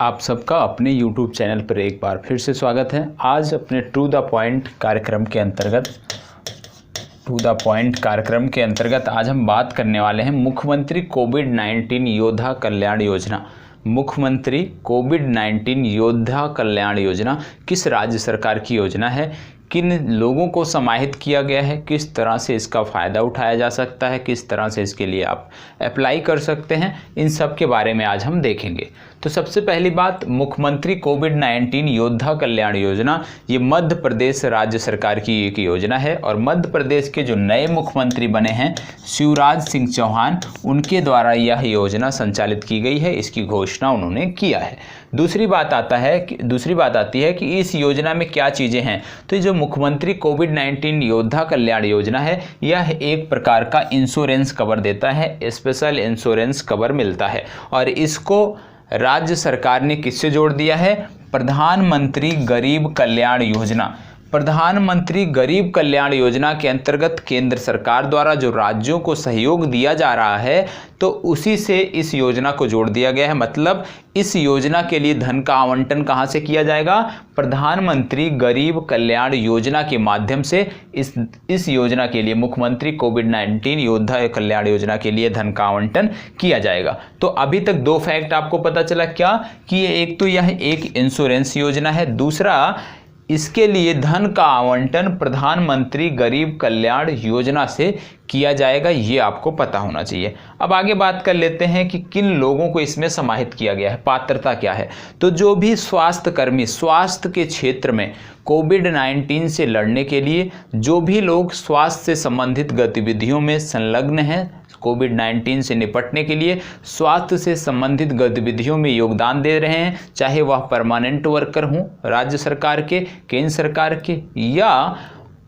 आप सबका अपने YouTube चैनल पर एक बार फिर से स्वागत है। आज अपने टू द पॉइंट कार्यक्रम के अंतर्गत आज हम बात करने वाले हैं मुख्यमंत्री कोविड-19 योद्धा कल्याण योजना। मुख्यमंत्री कोविड-19 योद्धा कल्याण योजना किस राज्य सरकार की योजना है, किन लोगों को समाहित किया गया है, किस तरह से इसका फ़ायदा उठाया जा सकता है, किस तरह से इसके लिए आप अप्लाई कर सकते हैं, इन सब के बारे में आज हम देखेंगे। तो सबसे पहली बात, मुख्यमंत्री कोविड-19 योद्धा कल्याण योजना ये मध्य प्रदेश राज्य सरकार की एक योजना है और मध्य प्रदेश के जो नए मुख्यमंत्री बने हैं शिवराज सिंह चौहान, उनके द्वारा यह योजना संचालित की गई है। इसकी घोषणा उन्होंने किया है। दूसरी बात आती है कि इस योजना में क्या चीज़ें हैं। तो ये जो मुख्यमंत्री कोविड-19 योद्धा कल्याण योजना है, यह एक प्रकार का इंश्योरेंस कवर देता है, स्पेशल इंश्योरेंस कवर मिलता है और इसको राज्य सरकार ने किससे जोड़ दिया है? प्रधानमंत्री गरीब कल्याण योजना। प्रधानमंत्री गरीब कल्याण योजना के अंतर्गत केंद्र सरकार द्वारा जो राज्यों को सहयोग दिया जा रहा है, तो उसी से इस योजना को जोड़ दिया गया है। मतलब इस योजना के लिए धन का आवंटन कहां से किया जाएगा? प्रधानमंत्री गरीब कल्याण योजना के माध्यम से इस योजना के लिए, मुख्यमंत्री कोविड-19 योद्धा कल्याण योजना के लिए धन का आवंटन किया जाएगा। तो अभी तक दो फैक्ट आपको पता चला क्या कि एक तो यह एक इंश्योरेंस योजना है, दूसरा इसके लिए धन का आवंटन प्रधानमंत्री गरीब कल्याण योजना से किया जाएगा, ये आपको पता होना चाहिए। अब आगे बात कर लेते हैं कि किन लोगों को इसमें समाहित किया गया है, पात्रता क्या है। तो जो भी स्वास्थ्यकर्मी स्वास्थ्य के क्षेत्र में कोविड-19 से लड़ने के लिए, जो भी लोग स्वास्थ्य से संबंधित गतिविधियों में संलग्न हैं, कोविड-19 से निपटने के लिए स्वास्थ्य से संबंधित गतिविधियों में योगदान दे रहे हैं, चाहे वह परमानेंट वर्कर हों राज्य सरकार के, केंद्र सरकार के, या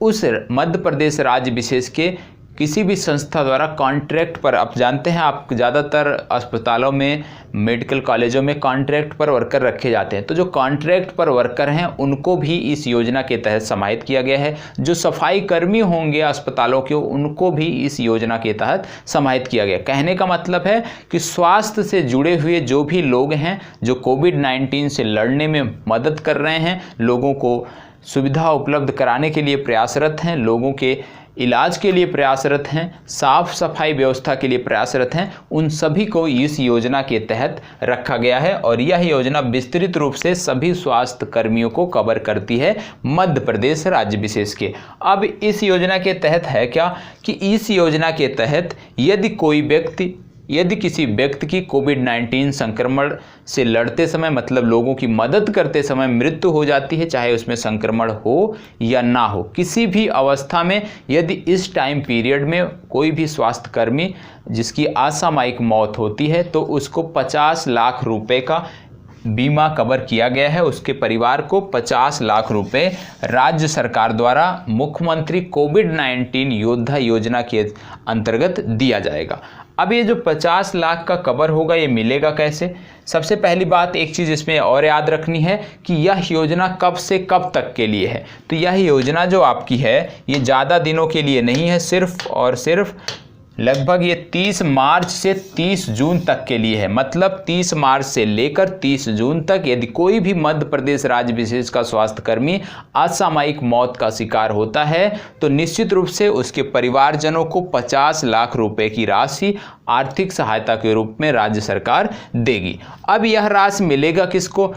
उस मध्य प्रदेश राज्य विशेष के किसी भी संस्था द्वारा कॉन्ट्रैक्ट पर। आप जानते हैं, आप ज़्यादातर अस्पतालों में, मेडिकल कॉलेजों में कॉन्ट्रैक्ट पर वर्कर रखे जाते हैं। तो जो कॉन्ट्रैक्ट पर वर्कर हैं उनको भी इस योजना के तहत समाहित किया गया है। जो सफाई कर्मी होंगे अस्पतालों के, उनको भी इस योजना के तहत समाहित किया गया। कहने का मतलब है कि स्वास्थ्य से जुड़े हुए जो भी लोग हैं, जो कोविड-19 से लड़ने में मदद कर रहे हैं, लोगों को सुविधा उपलब्ध कराने के लिए प्रयासरत हैं, लोगों के इलाज के लिए प्रयासरत हैं, साफ सफाई व्यवस्था के लिए प्रयासरत हैं, उन सभी को इस योजना के तहत रखा गया है और यह योजना विस्तृत रूप से सभी स्वास्थ्य कर्मियों को कवर करती है मध्य प्रदेश राज्य विशेष के। अब इस योजना के तहत है क्या कि इस योजना के तहत यदि किसी व्यक्ति की कोविड-19 संक्रमण से लड़ते समय, मतलब लोगों की मदद करते समय मृत्यु हो जाती है, चाहे उसमें संक्रमण हो या ना हो, किसी भी अवस्था में यदि इस टाइम पीरियड में कोई भी स्वास्थ्यकर्मी जिसकी असामयिक मौत होती है, तो उसको 50 लाख रुपए का बीमा कवर किया गया है। उसके परिवार को 50 लाख रुपए राज्य सरकार द्वारा मुख्यमंत्री कोविड-19 योद्धा योजना के अंतर्गत दिया जाएगा। अब ये जो 50 लाख का कवर होगा, ये मिलेगा कैसे? सबसे पहली बात, एक चीज़ इसमें और याद रखनी है कि यह योजना कब से कब तक के लिए है। तो यह योजना जो आपकी है, ये ज़्यादा दिनों के लिए नहीं है, सिर्फ और सिर्फ लगभग ये 30 मार्च से 30 जून तक के लिए है। मतलब 30 मार्च से लेकर 30 जून तक यदि कोई भी मध्य प्रदेश राज्य विशेष का स्वास्थ्यकर्मी असामयिक मौत का शिकार होता है, तो निश्चित रूप से उसके परिवारजनों को 50 लाख रुपए की राशि आर्थिक सहायता के रूप में राज्य सरकार देगी। अब यह राशि मिलेगा किसको?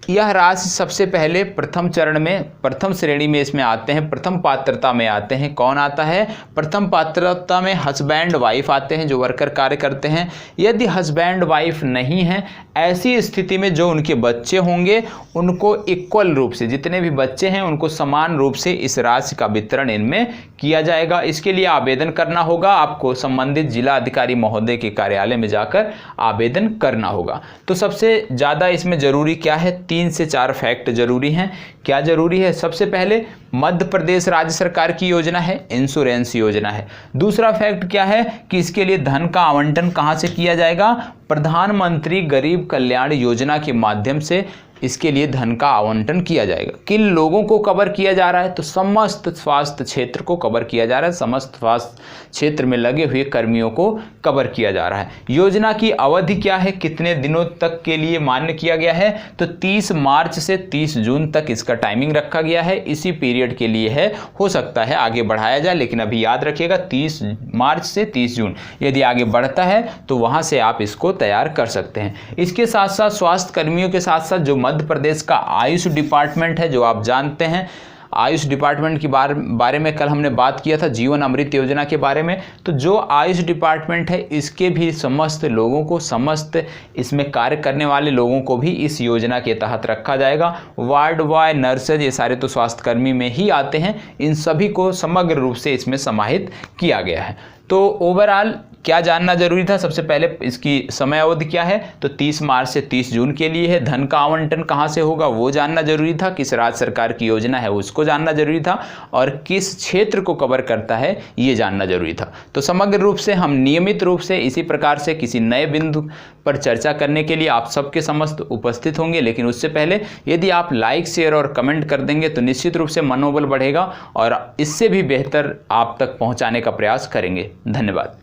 यह राशि सबसे पहले प्रथम चरण में, प्रथम श्रेणी में इसमें आते हैं, प्रथम पात्रता में आते हैं। कौन आता है? प्रथम पात्रता में हस्बैंड वाइफ आते हैं जो वर्कर कार्य करते हैं। यदि हस्बैंड वाइफ नहीं है, ऐसी स्थिति में जो उनके बच्चे होंगे उनको इक्वल रूप से, जितने भी बच्चे हैं उनको समान रूप से इस राशि का वितरण इनमें किया जाएगा। इसके लिए आवेदन करना होगा, आपको संबंधित जिला अधिकारी महोदय के कार्यालय में जाकर आवेदन करना होगा। तो सबसे ज़्यादा इसमें ज़रूरी क्या है? 3 से 4 फैक्ट जरूरी हैं। क्या जरूरी है? सबसे पहले मध्य प्रदेश राज्य सरकार की योजना है, इंश्योरेंस योजना है। दूसरा फैक्ट क्या है कि इसके लिए धन का आवंटन कहां से किया जाएगा? प्रधानमंत्री गरीब कल्याण योजना के माध्यम से इसके लिए धन का आवंटन किया जाएगा। किन लोगों को कवर किया जा रहा है? तो समस्त स्वास्थ्य क्षेत्र को कवर किया जा रहा है, समस्त स्वास्थ्य क्षेत्र में लगे हुए कर्मियों को कवर किया जा रहा है। योजना की अवधि क्या है, कितने दिनों तक के लिए मान्य किया गया है? तो 30 मार्च से 30 जून तक इसका टाइमिंग रखा गया है। इसी पीरियड के लिए है, हो सकता है आगे बढ़ाया जाए, लेकिन अभी याद रखिएगा 30 मार्च से 30 जून। यदि आगे बढ़ता है तो वहां से आप इसको तैयार कर सकते हैं। इसके साथ साथ स्वास्थ्य कर्मियों के साथ साथ जो मध्य प्रदेश का आयुष डिपार्टमेंट है, जो आप जानते हैं, आयुष डिपार्टमेंट के बारे में कल हमने बात किया था, जीवन अमृत योजना के बारे में। तो जो आयुष डिपार्टमेंट है, इसके भी समस्त लोगों को, समस्त इसमें कार्य करने वाले लोगों को भी इस योजना के तहत रखा जाएगा। वार्ड बॉय, नर्सेज, ये सारे तो स्वास्थ्य कर्मी में ही आते हैं, इन सभी को समग्र रूप से इसमें समाहित किया गया है। तो ओवरऑल क्या जानना जरूरी था? सबसे पहले इसकी समय अवधि क्या है, तो 30 मार्च से 30 जून के लिए है। धन का आवंटन कहां से होगा वो जानना जरूरी था। किस राज्य सरकार की योजना है उसको जानना जरूरी था, और किस क्षेत्र को कवर करता है ये जानना जरूरी था। तो समग्र रूप से हम नियमित रूप से इसी प्रकार से किसी नए बिंदु पर चर्चा करने के लिए आप सबके समस्त उपस्थित होंगे। लेकिन उससे पहले यदि आप लाइक, शेयर और कमेंट कर देंगे तो निश्चित रूप से मनोबल बढ़ेगा और इससे भी बेहतर आप तक पहुंचाने का प्रयास करेंगे। धन्यवाद।